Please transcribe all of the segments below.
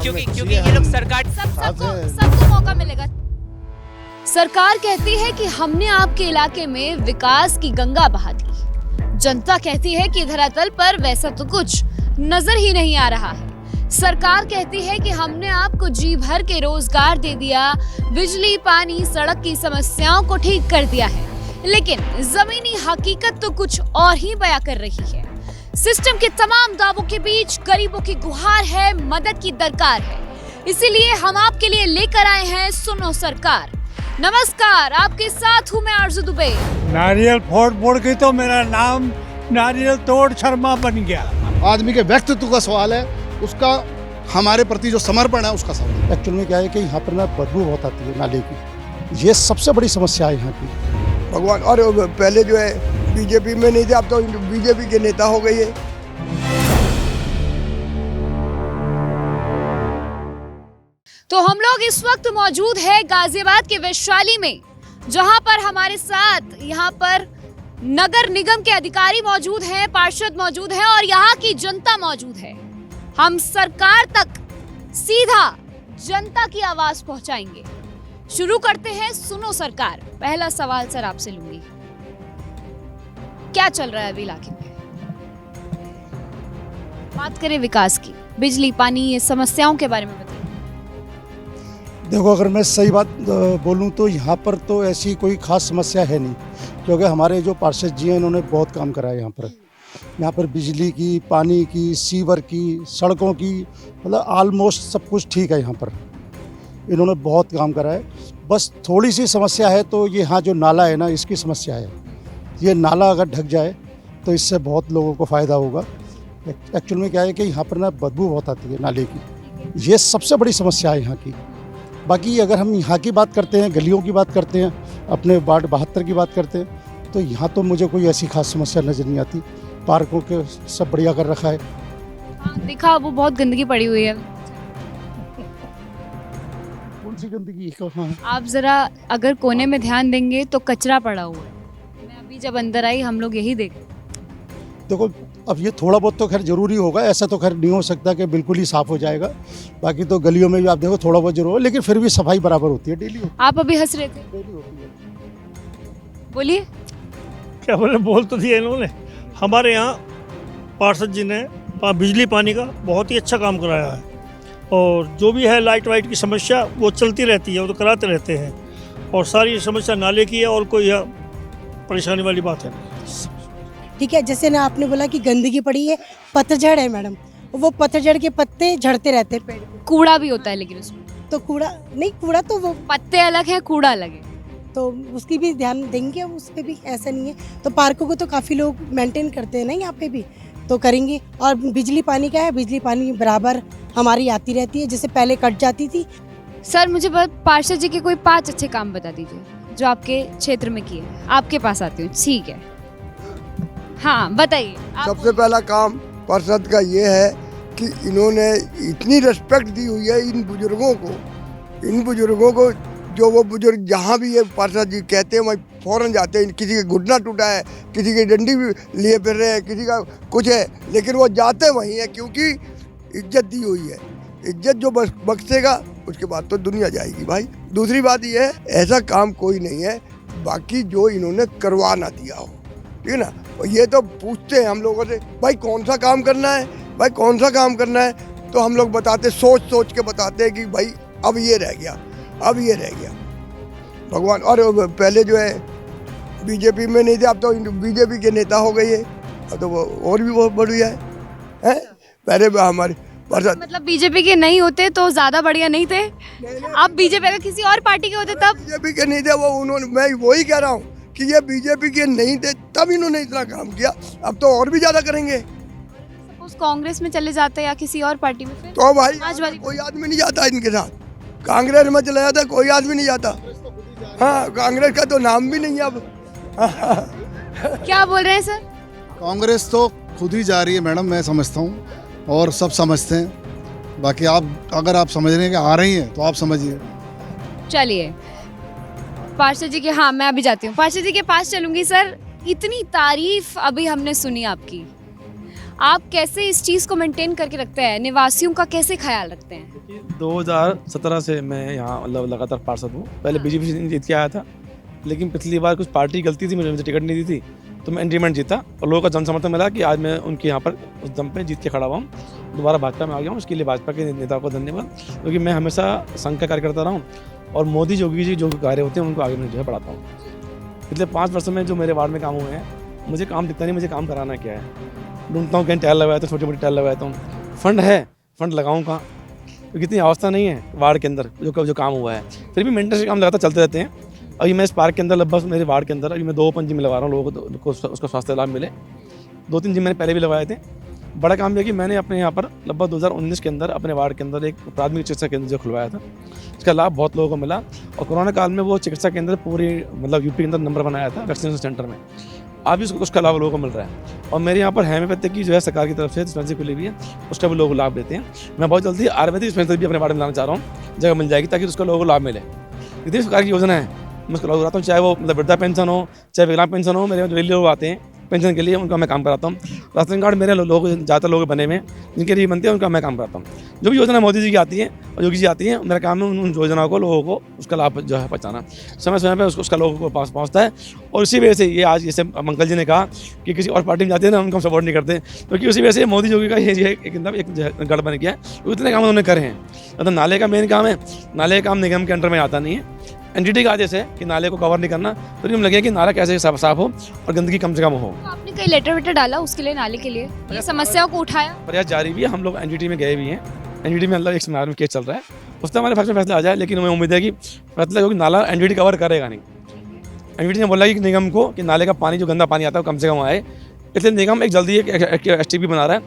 क्योंकि ये लोग सरकार सबको मौका मिलेगा। सरकार कहती है कि हमने आपके इलाके में विकास की गंगा बहा दी। जनता कहती है कि धरातल पर वैसा तो कुछ नजर ही नहीं आ रहा है। सरकार कहती है कि हमने आपको जी भर के रोजगार दे दिया, बिजली, पानी, सड़क की समस्याओं को ठीक कर दिया है, लेकिन जमीनी हकीकत तो कुछ और ही बयां कर रही है। सिस्टम के तमाम दावों के बीच गरीबों की गुहार है, मदद की दरकार है। इसीलिए हम आपके लिए लेकर आए हैं सुनो सरकार। नमस्कार, आपके साथ हूँ मैं आरजू दुबे। नारियल फोड़ के तो मेरा नाम नारियल तोड़ शर्मा बन गया। आदमी के व्यक्तित्व का सवाल है, उसका हमारे प्रति जो समर्पण है उसका सवाल है। एक्चुअल में क्या है कि यहाँ पर ना बदबू बहुत आती है नाले की, ये सबसे बड़ी समस्या है यहाँ की। भगवान, और पहले जो है बीजेपी में नहीं थे, अब तो बीजेपी के नेता हो गई है। तो हम लोग इस वक्त मौजूद है गाजियाबाद के वैशाली में, जहां पर हमारे साथ यहाँ पर नगर निगम के अधिकारी मौजूद हैं, पार्षद मौजूद हैं और यहाँ की जनता मौजूद है। हम सरकार तक सीधा जनता की आवाज पहुंचाएंगे। शुरू करते हैं सुनो सरकार। पहला सवाल सर आपसे लूंगी, क्या चल रहा है अभी इलाके में? बात करें विकास की, बिजली, पानी, ये समस्याओं के बारे में बताइए। देखो, अगर मैं सही बात बोलूँ तो यहाँ पर तो ऐसी कोई खास समस्या है नहीं, क्योंकि हमारे जो पार्षद जी हैं इन्होंने बहुत काम करा है यहाँ पर बिजली की, पानी की, सीवर की, सड़कों की, मतलब ऑलमोस्ट सब कुछ ठीक है यहाँ पर। इन्होंने बहुत काम करा है। बस थोड़ी सी समस्या है तो ये यहाँ जो नाला है ना, इसकी समस्या है। ये नाला अगर ढक जाए तो इससे बहुत लोगों को फ़ायदा होगा। एक्चुअल में क्या है कि यहाँ पर ना बदबू बहुत आती है नाले की, ये सबसे बड़ी समस्या है यहाँ की। बाकी अगर हम यहाँ की बात करते हैं, गलियों की बात करते हैं, अपने वार्ड 72 की बात करते हैं, तो यहाँ तो मुझे कोई ऐसी खास समस्या नज़र नहीं आती। पार्कों के सब बढ़िया कर रखा है। देखा, वो बहुत गंदगी पड़ी हुई है। कौन सी गंदगी? हाँ, आप जरा अगर कोने में ध्यान देंगे तो कचरा पड़ा हुआ है। मैं अभी जब अंदर आई हम लोग यही देखे। देखो, अब ये थोड़ा बहुत तो खैर ज़रूरी होगा, ऐसा तो खैर नहीं हो सकता कि बिल्कुल ही साफ़ हो जाएगा। बाकी तो गलियों में भी आप देखो थोड़ा बहुत जरूर हो, लेकिन फिर भी सफाई बराबर होती है, डेली होती आप अभी हंस रहे थे, है, डेली होती है। बोलिए। क्या बोले, बोल तो दिया इन्होंने। हमारे यहाँ पार्षद जी ने बिजली पानी का बहुत ही अच्छा काम कराया है, और जो भी है लाइट वाइट की समस्या वो चलती रहती है, वो तो कराते रहते हैं, और सारी समस्या नाले की है और कोई परेशानी वाली बात है। ठीक है, जैसे ना आपने बोला कि गंदगी पड़ी है, पतझड़ है मैडम, वो पतझड़ के पत्ते झड़ते रहते हैं पेड़ पे। कूड़ा भी होता है लेकिन उसमें तो कूड़ा नहीं, कूड़ा तो वो पत्ते अलग है, कूड़ा अलग है। तो उसकी भी ध्यान देंगे, उस पर भी ऐसा नहीं है। तो पार्कों को तो काफ़ी लोग मेंटेन करते हैं ना, यहाँ पे भी तो करेंगे। और बिजली पानी का है, बिजली पानी बराबर हमारी आती रहती है, जैसे पहले कट जाती थी। सर मुझे पार्षद जी के कोई 5 अच्छे काम बता दीजिए जो आपके क्षेत्र में किए। आपके पास आती हूँ, ठीक है? हाँ बताइए। सबसे पहला काम पार्षद का ये है कि इन्होंने इतनी रिस्पेक्ट दी हुई है इन बुजुर्गों को, जो वो बुजुर्ग जहाँ भी ये पार्षद जी कहते हैं वहीं फौरन जाते हैं। किसी का घुटना टूटा है, किसी की डंडी भी लिए फिर रहे हैं, किसी का कुछ है, लेकिन वो जाते वहीं है, क्योंकि इज्जत दी हुई है। इज्जत जो बख्शेगा उसके बाद तो दुनिया जाएगी भाई। दूसरी बात ये है, ऐसा काम कोई नहीं है बाकी जो इन्होंने करवा ना दिया हो, ठीक है ना। ये तो पूछते हैं हम लोगों से, भाई कौन सा काम करना है, भाई कौन सा काम करना है, तो हम लोग बताते, सोच के बताते हैं कि भाई अब ये रह गया, अब ये रह गया। भगवान, और पहले जो है बीजेपी में नहीं थे, अब तो बीजेपी के नेता हो गई है, अब तो वो और भी बहुत बढ़िया है। पहले हमारे मतलब बीजेपी के नहीं होते तो ज्यादा बढ़िया नहीं थे? आप बीजेपी का किसी और पार्टी के होते तब? बीजेपी के नहीं थे वो, उन्होंने, मैं वही कह रहा हूँ कि ये बीजेपी के नहीं थे तब इन्होंने इतना काम किया, अब तो और भी ज्यादा करेंगे। उस कांग्रेस में चले जाते या किसी और पार्टी में फिर? तो भाई कोई आदमी नहीं जाता इनके साथ, कांग्रेस में चला जाता कोई आदमी नहीं जाता। हाँ, कांग्रेस का तो नाम भी नहीं है अब। क्या बोल रहे हैं सर? कांग्रेस तो खुद ही जा रही है मैडम, मैं समझता हूँ, और सब समझते हैं। बाकी आप अगर आप समझ रहे हैं कि आ रही हैं तो आप समझिए। चलिए पार्षद जी के, हाँ मैं अभी जाती हूँ, पार्षद जी के पास चलूंगी। सर इतनी तारीफ अभी हमने सुनी आपकी, आप कैसे इस चीज़ को मेंटेन करके रखते हैं, निवासियों का कैसे ख्याल रखते हैं? 2017 से मैं यहाँ मतलब लगातार पार्षद हूँ। पहले बीजेपी से जीत के आया था, लेकिन पिछली बार कुछ पार्टी गलती थी, मुझे टिकट नहीं दी थी, तो मैं इंक्रीमेंट जीता और लोगों का जन समर्थन मिला कि आज मैं उनके यहाँ पर उस दम पे जीत के खड़ा हुआ हूँ। दोबारा भाजपा में आ गया हूँ, उसके लिए भाजपा के नेताओं को धन्यवाद, क्योंकि मैं हमेशा संघ का कार्य करता रहा हूँ और मोदी योगी जी जो कार्य होते हैं उनको आगे मैं जो है बढ़ाता हूँ। पिछले 5 वर्षों में जो मेरे वार्ड में काम हुए हैं, मुझे काम दिखता नहीं, मुझे काम कराना क्या है। ढूंढता हूँ कहीं टहल लगाता हूँ, छोटी मोटी टहल लगाता हूँ। फंड है, फंड लगाऊँ कहाँ, क्योंकि इतनी अवस्था नहीं है वार्ड के अंदर जो काम हुआ है। फिर भी मेंटेनेंस काम लगातार चलते रहते हैं। अभी मैं इस पार्क के अंदर लगभग मेरे वार्ड के अंदर अभी मैं 2 ओपन जिम लगा रहा हूँ, लोगों को उसका स्वास्थ्य लाभ मिले। 2-3 जिम मैंने पहले भी लगवाए थे। बड़ा काम यह कि मैंने अपने यहाँ पर लगभग 2019 के अंदर अपने वार्ड के अंदर एक प्राथमिक चिकित्सा केंद्र जो खुलवाया था, इसका लाभ बहुत लोगों को मिला। और कोरोना काल में वो चिकित्सा केंद्र पूरी मतलब यूपी के अंदर नंबर बनाया था वैक्सीनेशन सेंटर में। अभी उसका लाभ लोगों को मिल रहा है। और मेरे यहाँ पर हेम्योपैथिक की जो है सरकार की तरफ से डिस्पेंसरी खुली हुई है, उसका भी लोग लाभ लेते हैं। मैं बहुत जल्दी आयुर्वेदिक डिस्पेंसरी भी अपने वार्ड में लाना चाह रहा हूँ, जगह मिल जाएगी ताकि उसका लोगों को लाभ मिले। इतनी सरकार की योजना है, मैं उसको लागू कराता हूँ, चाहे वो मतलब वृद्धा पेंशन हो, चाहे विकलांग पेंशन हो। मेरे जो लोग आते हैं पेंशन के लिए, उनका मैं काम कराता हूँ। राशन कार्ड मेरे लोग ज़्यादातर लोग बने हुए हैं, जिनके लिए बनते हैं उनका मैं काम कराता हूँ। जो भी योजना मोदी जी की आती है और योगी जी आती है, मेरा काम है उन योजनाओं को लोगों को उसका लाभ जो है पहुँचाना। समय समय पर उसका लोगों को पास पहुँचता है। और इसी वजह से ये आज जैसे अंकल जी ने कहा कि किसी और पार्टी में जाते हैं ना, उनको हम सपोर्ट नहीं करते, क्योंकि उसी वजह से मोदी योगी का ये एक गढ़ बन गया है। इतने काम उन्होंने करे हैं। मतलब नाले का मेन काम है, नाले का काम निगम के अंडर में आता नहीं है। एनजीटी का आदेश है कि नाले को कवर नहीं करना, तो नियम लगे कि नाला कैसे साफ हो और गंदगी कम से कम हो। तो आपने कई लेटर वेटर डाला उसके लिए, नाले के लिए, ये समस्याओं को उठाया? प्रयास जारी भी है। हम लोग एनजीटी में गए भी हैं। एनजीटी में मतलब एक सेमिनार में केस चल रहा है, उस पर हमारे पक्ष में फैसला आ जाए। लेकिन हमें उम्मीद है कि फैसला क्योंकि नाला एनजीटी कवर करेगा नहीं। एनजीटी ने बोला कि निगम को कि नाले का पानी जो गंदा पानी आता है वो कम से कम आए, इसलिए निगम एक जल्दी एक एसटीपी बना रहा है।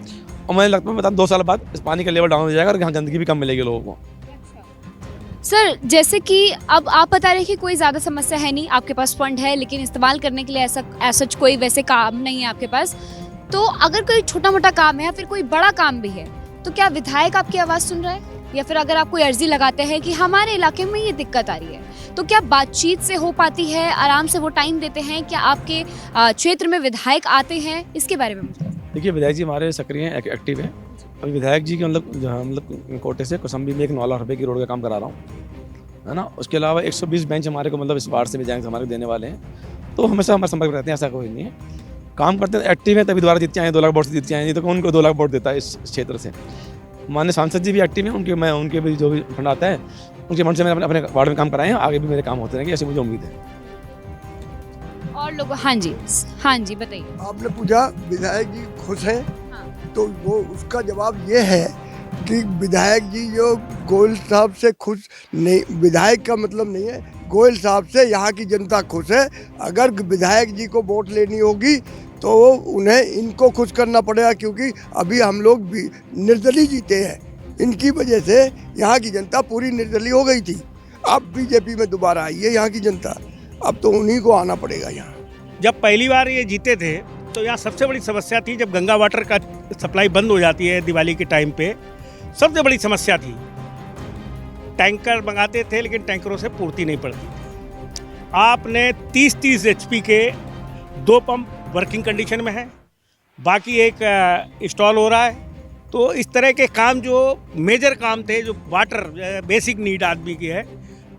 और मुझे लगता है बता 2 साल बाद इस पानी का लेवल डाउन हो जाएगा और यहाँ गंदगी भी कम मिलेगी लोगों को। सर, जैसे कि अब आप बता रहे हैं कि कोई ज़्यादा समस्या है नहीं, आपके पास फंड है, लेकिन इस्तेमाल करने के लिए ऐसा कोई वैसे काम नहीं है आपके पास। तो अगर कोई छोटा मोटा काम है या फिर कोई बड़ा काम भी है, तो क्या विधायक आपकी आवाज़ सुन रहा है? या फिर अगर आप कोई अर्जी लगाते हैं कि हमारे इलाके में ये दिक्कत आ रही है, तो क्या बातचीत से हो पाती है, आराम से वो टाइम देते हैं? क्या आपके क्षेत्र में विधायक आते हैं? इसके बारे में बताइए। देखिए, विधायक जी हमारे सक्रिय हैं, एक्टिव हैं। अभी विधायक जी के मतलब कोटे से कोसंबी में 9 लाख रुपये की रोड का काम करा रहा हूँ, है ना। उसके अलावा 120 बेंच हमारे को मतलब इस वार्ड से भी जाएंगे, हमारे को देने वाले हैं। तो हमेशा हमारे संपर्क में रहते हैं, ऐसा कोई नहीं है। काम करते हैं, एक्टिव है, तभी दोबारा जीत के आए, 2 लाख वोट से जीत के आए, नहीं तो उनको 2 लाख वोट देता है इस क्षेत्र से। माननीय सांसद जी भी एक्टिव हैं, उनके भी जो भी फंड आता है उनके फंड से मैंने अपने वार्ड में काम कराए हैं। आगे भी मेरे काम होते रहेंगे, ऐसी मुझे उम्मीद है। और लोग, हाँ जी बताइए। आपने पूछा विधायक जी खुश हैं, तो वो उसका जवाब ये है कि विधायक जी जो गोयल साहब से खुश नहीं, विधायक का मतलब नहीं है, गोयल साहब से यहाँ की जनता खुश है। अगर विधायक जी को वोट लेनी होगी तो उन्हें इनको खुश करना पड़ेगा, क्योंकि अभी हम लोग भी निर्दलीय जीते हैं। इनकी वजह से यहाँ की जनता पूरी निर्दलीय हो गई थी। अब बीजेपी में दोबारा आई है यहाँ की जनता, अब तो उन्हीं को आना पड़ेगा यहाँ। जब पहली बार ये जीते थे तो यहाँ सबसे बड़ी समस्या थी, जब गंगा वाटर का सप्लाई बंद हो जाती है दिवाली के टाइम पे, सबसे बड़ी समस्या थी। टैंकर मंगाते थे लेकिन टैंकरों से पूर्ति नहीं पड़ती थी। आपने 30-30 HP के 2 पंप वर्किंग कंडीशन में है, बाकी एक इंस्टॉल हो रहा है। तो इस तरह के काम जो मेजर काम थे, जो वाटर बेसिक नीड आदमी की है,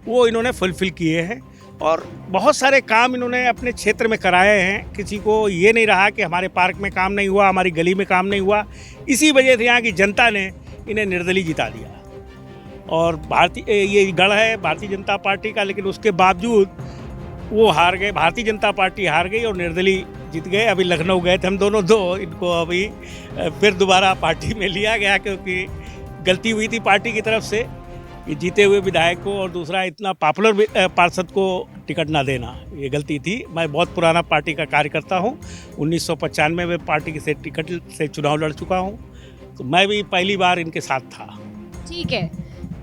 वो इन्होंने फुलफिल किए हैं। और बहुत सारे काम इन्होंने अपने क्षेत्र में कराए हैं। किसी को ये नहीं रहा कि हमारे पार्क में काम नहीं हुआ, हमारी गली में काम नहीं हुआ। इसी वजह से यहाँ की जनता ने इन्हें निर्दलीय जिता दिया। और ये गढ़ है भारतीय जनता पार्टी का, लेकिन उसके बावजूद वो हार गए, भारतीय जनता पार्टी हार गई और निर्दलीय जीत गए। अभी लखनऊ गए थे हम दोनों, इनको अभी फिर दोबारा पार्टी में लिया गया, क्योंकि गलती हुई थी पार्टी की तरफ से कि जीते हुए विधायक को और दूसरा इतना पॉपुलर पार्षद को टिकट ना देना, ये गलती थी। मैं बहुत पुराना पार्टी का कार्यकर्ता हूँ, 1995 में पार्टी से टिकट से चुनाव लड़ चुका हूँ, तो मैं भी पहली बार इनके साथ था। ठीक है,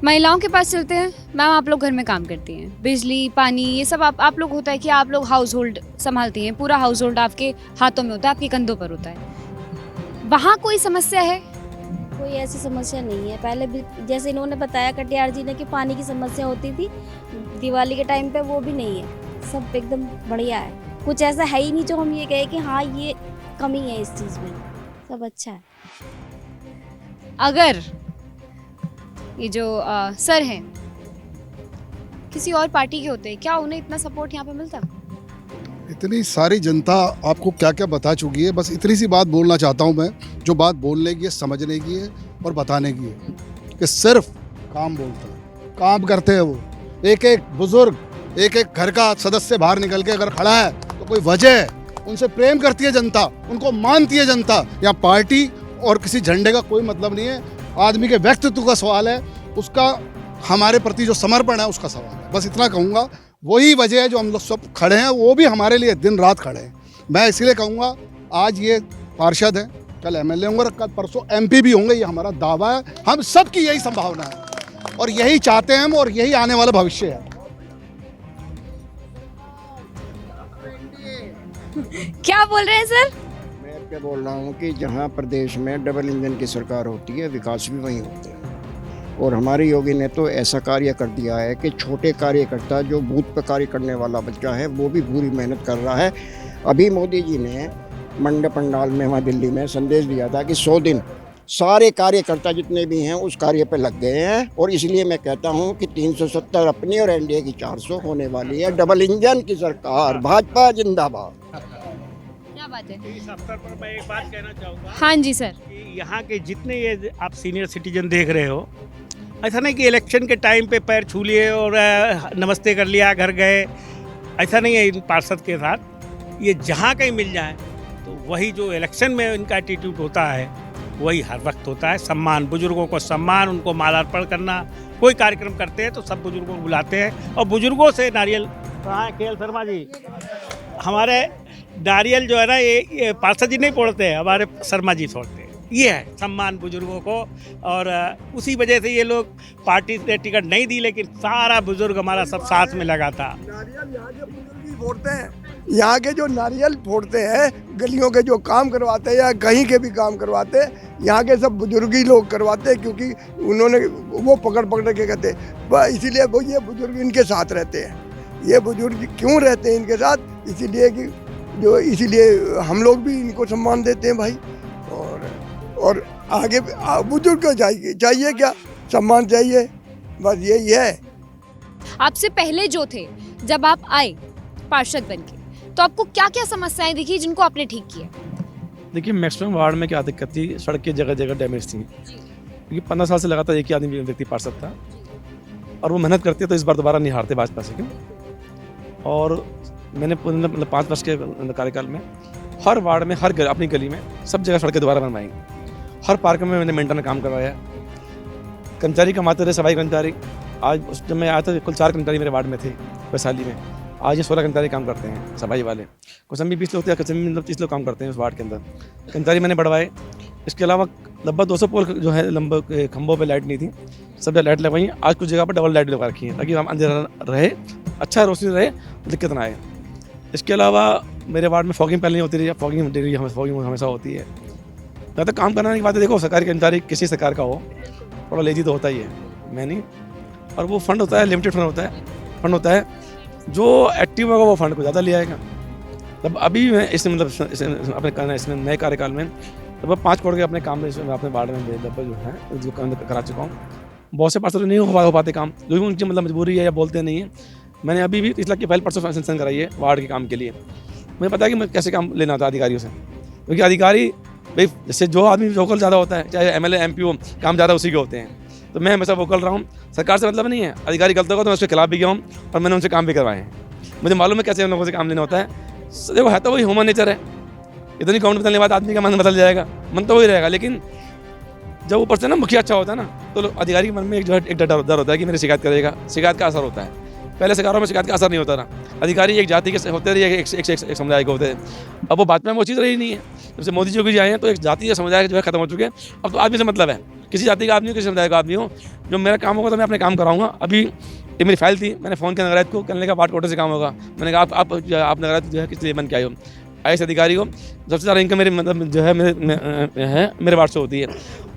महिलाओं के पास चलते हैं। मैम, आप लोग घर में काम करती हैं, बिजली पानी ये सब आप लोग होता है कि आप लोग हाउस होल्ड संभालती हैं, पूरा हाउस होल्ड आपके हाथों में होता है, आपके कंधों पर होता है। वहाँ कोई समस्या है? कोई ऐसी समस्या नहीं है। पहले भी जैसे इन्होंने बताया कटियार जी ने कि पानी की समस्या होती थी दिवाली के टाइम पे, वो भी नहीं है, सब एकदम बढ़िया है। कुछ ऐसा है ही नहीं जो हम ये कहे कि हाँ ये कमी है इस चीज़ में। सब अच्छा है। अगर ये जो सर हैं किसी और पार्टी के होते, क्या उन्हें इतना सपोर्ट यहाँ पे मिलता? इतनी सारी जनता आपको क्या क्या बता चुकी है, बस इतनी सी बात बोलना चाहता हूँ मैं। जो बात बोलने की है, समझने की है और बताने की है कि सिर्फ काम बोलता है, काम करते हैं वो। एक एक बुजुर्ग, एक एक घर का सदस्य बाहर निकल के अगर खड़ा है तो कोई वजह है, उनसे प्रेम करती है जनता, उनको मानती है जनता। यहाँ पार्टी और किसी झंडे का कोई मतलब नहीं है, आदमी के व्यक्तित्व का सवाल है, उसका हमारे प्रति जो समर्पण है उसका सवाल है। बस इतना कहूँगा, वही वजह है जो हम लोग सब खड़े हैं, वो भी हमारे लिए दिन रात खड़े हैं। मैं इसलिए कहूँगा, आज ये पार्षद हैं, कल एमएलए होंगे और कल परसों एमपी भी होंगे, ये हमारा दावा है। हम सब की यही संभावना है और यही चाहते हैं हम, और यही आने वाला भविष्य है। क्या बोल रहे हैं सर? मैं क्या बोल रहा हूँ कि जहाँ प्रदेश में डबल इंजन की सरकार होती है, विकास भी वहीं होता है। और हमारे योगी ने तो ऐसा कार्य कर दिया है कि छोटे कार्यकर्ता जो बूथ पर कार्य करने वाला बच्चा है वो भी पूरी मेहनत कर रहा है। अभी मोदी जी ने मंडप पंडाल में वहाँ दिल्ली में संदेश दिया था कि 100 दिन सारे कार्यकर्ता जितने भी हैं उस कार्य पे लग गए हैं। और इसलिए मैं कहता हूँ कि 370 अपनी और एनडीए की 400 होने वाली है। डबल इंजन की सरकार, भाजपा जिंदाबाद। क्या बात है। इस अवसर पर मैं एक बात कहना चाहूँगा हाँ जी सर। कि यहाँ के जितने ये आप सीनियर सिटीजन देख रहे हो, ऐसा नहीं कि इलेक्शन के टाइम पे पैर छू लिए और नमस्ते कर लिया, घर गए, ऐसा नहीं है इन पार्षद के साथ। ये जहाँ कहीं मिल जाए तो वही जो इलेक्शन में इनका एटीट्यूड होता है वही हर वक्त होता है। सम्मान, बुजुर्गों को सम्मान, उनको मालार्पण करना। कोई कार्यक्रम करते हैं तो सब बुजुर्गों को बुलाते हैं और बुजुर्गों से नारियल। कहाँ है खेल शर्मा जी? हमारे नारियल जो है ना ये पार्षद जी नहीं फोड़ते हैं, हमारे शर्मा जी फोड़ते हैं। ये है सम्मान बुजुर्गों को। और उसी वजह से ये लोग, पार्टी ने टिकट नहीं दी लेकिन सारा बुजुर्ग हमारा सब साथ में लगा था। नारियल यहाँ के बुजुर्ग ही फोड़ते हैं, यहाँ के जो नारियल फोड़ते हैं, गलियों के जो काम करवाते हैं या कहीं के भी काम करवाते हैं, यहाँ के सब बुजुर्ग ही लोग करवाते हैं, क्योंकि उन्होंने वो पकड़ पकड़ के कहते हैं। इसीलिए वो ये बुजुर्ग इनके साथ रहते हैं। ये बुजुर्ग क्यों रहते हैं इनके साथ? इसीलिए कि इसीलिए हम लोग भी इनको सम्मान देते हैं भाई। और आगे बुजुर्ग को चाहिए क्या? सम्मान चाहिए, बस यही है। आपसे पहले जो थे, जब आप आए पार्षद बनके, तो आपको क्या क्या समस्याएं दिखी जिनको आपने ठीक किया? देखिए, मैक्सिमम वार्ड में क्या दिक्कत थी, सड़क की जगह जगह डैमेज थी। क्योंकि 15 साल से लगातार एक ही आदमी व्यक्ति पार्षद था और वो मेहनत करते तो इस बार दोबारा नहीं हारते भाजपा से। क्यों? और मैंने मतलब 5 वर्ष के कार्यकाल में हर वार्ड में, हर अपनी गली में, सब जगह सड़कें दोबारा बनवाई। हर पार्क में मैंने मेंटेन काम करवाया। कर्मचारी कमाते रहे, सफाई कर्मचारी। आज जब मैं आया था कुल 4 कर्मचारी मेरे वार्ड में थे वैशाली में। आज ये 16 कर्मचारी काम करते हैं, सफाई वाले। कौशंबी 20 लोग थे, कचम्बी मतलब 30 लोग काम करते हैं उस वार्ड के अंदर। कर्मचारी मैंने बढ़वाए। इसके अलावा लगभग 200 पोल जो है लंबे खंभों पे लाइट नहीं थी, सब जगह लाइट लगवाई। आज कुछ जगह पर डबल लाइट लगा रखी है ताकि हम अंधेरा रहे, अच्छा रोशनी रहे, दिक्कत ना आए। इसके अलावा मेरे वार्ड में फॉगिंग पहले नहीं होती रही, फॉगिंग फॉगिंग हमेशा होती है। ज़्यादा काम करने की बात है। देखो, सरकारी कर्मचारी किसी सरकार का हो, थोड़ा लेजी तो होता ही है, मैं नहीं। और वो फंड होता है, लिमिटेड फंड होता है। जो एक्टिव होगा वो फंड को ज़्यादा ले आएगा। तब अभी मैं इसमें मतलब अपने इसमें नए कार्यकाल में लगभग 5 करोड़ के अपने काम में अपने वार्ड में लगभग जो है जो काम करा चुका हूँ। बहुत से पार्षद नहीं हो पाते काम, जो भी उनकी मतलब मजबूरी है या बोलते नहीं है। मैंने अभी भी 30 लाख की फाइल परसों सेंक्शन कराई है वार्ड के काम के लिए। मुझे पता है कि मैं कैसे काम लेना होता है अधिकारियों से, क्योंकि अधिकारी भाई जैसे जो आदमी वोकल ज़्यादा होता है, चाहे एमएलए एमपी हो, काम ज़्यादा उसी के होते हैं। तो मैं हमेशा वोकल रहा हूँ। सरकार से मतलब नहीं है, अधिकारी गलत होगा तो मैं उसके खिलाफ भी गया हूँ और मैंने उनसे काम भी करवाए हैं। मुझे मालूम है कैसे उन लोगों से काम लेना होता है। देखो, है तो वही ह्यूमन नेचर है। इतनी काउंट बदलने के बाद आदमी का मन बदल जाएगा, मन तो वही रहेगा। लेकिन जब ऊपर से ना मुखिया अच्छा होता है ना, तो अधिकारी के मन में एक डर होता है कि मेरी शिकायत करेगा। शिकायत का असर होता है। पहले सरकारों में शिकायत का असर नहीं होता था। अधिकारी एक जाति के होते रहे, एक समुदाय के होते हैं। अब वो भाजपा में वो चीज़ रही नहीं है। जब से मोदी जी आए हैं तो एक जाति या समुदाय जो है खत्म हो चुके हैं। अब तो आदमी से मतलब है, किसी जाति का आदमी हो, किसी समुदाय का आदमी हो, जो मेरा काम होगा तो मैं अपने काम कराऊंगा। अभी ये मेरी फाइल थी, मैंने फ़ोन किया नगरायत को, कहने का वार्ड कोटे से काम होगा। मैंने कहा आप नगरायत जो है किस लिए बन के आए हो? IAS अधिकारी को सबसे ज़्यादा इनकम मेरे मतलब जो है मेरे वार्ड से होती है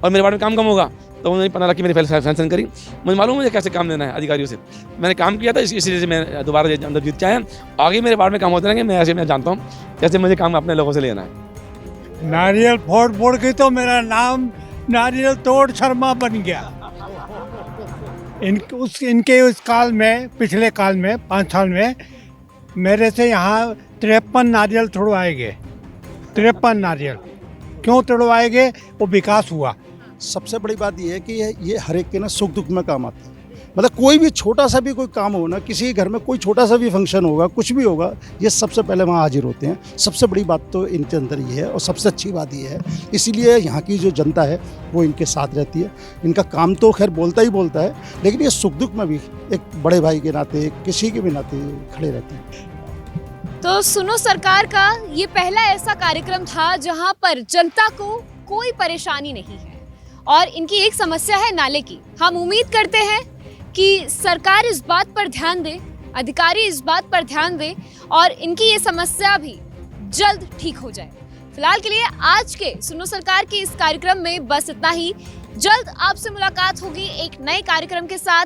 और मेरे वार्ड में काम कम होगा तो उन्होंने 15 लाख की मेरी फाइल सैंक्शन करी। मुझे मालूम मुझे कैसे काम लेना है अधिकारियों से। मैंने काम किया था, इसीलिए से मैं दोबारा अंदर जीत के आया। आगे मेरे वार्ड में काम होते रहेंगे। मैं ऐसे मैं जानता हूँ कैसे मुझे काम अपने लोगों से लेना है। नारियल फोड़ फोड़ के तो मेरा नाम नारियल तोड़ शर्मा बन गया। इनके उस काल में, पिछले काल में 5 साल में मेरे से यहाँ 53 नारियल तोड़वाए गए। 53 नारियल क्यों तोड़वाए गए? वो विकास हुआ। सबसे बड़ी बात ये है कि ये हर एक के ना सुख दुख में काम आता है। मतलब कोई भी छोटा सा भी कोई काम हो ना, किसी घर में कोई छोटा सा भी फंक्शन होगा, कुछ भी होगा, ये सबसे पहले वहाँ हाजिर होते हैं। सबसे बड़ी बात तो इनके अंदर ये है और सबसे अच्छी बात ये है, इसीलिए यहाँ की जो जनता है वो इनके साथ रहती है। इनका काम तो खैर बोलता ही बोलता है, लेकिन ये सुख दुख में भी एक बड़े भाई के नाते, किसी के भी नाते खड़े रहते हैं। तो सुनो सरकार का ये पहला ऐसा कार्यक्रम था जहां पर जनता को कोई परेशानी नहीं है और इनकी एक समस्या है नाले की। हम उम्मीद करते हैं कि सरकार इस बात पर ध्यान दे, अधिकारी इस बात पर ध्यान दे और इनकी ये समस्या भी जल्द ठीक हो जाए। फिलहाल के लिए आज के सुनो सरकार के इस कार्यक्रम में बस इतना ही। जल्द आपसे मुलाकात होगी एक नए कार्यक्रम के साथ।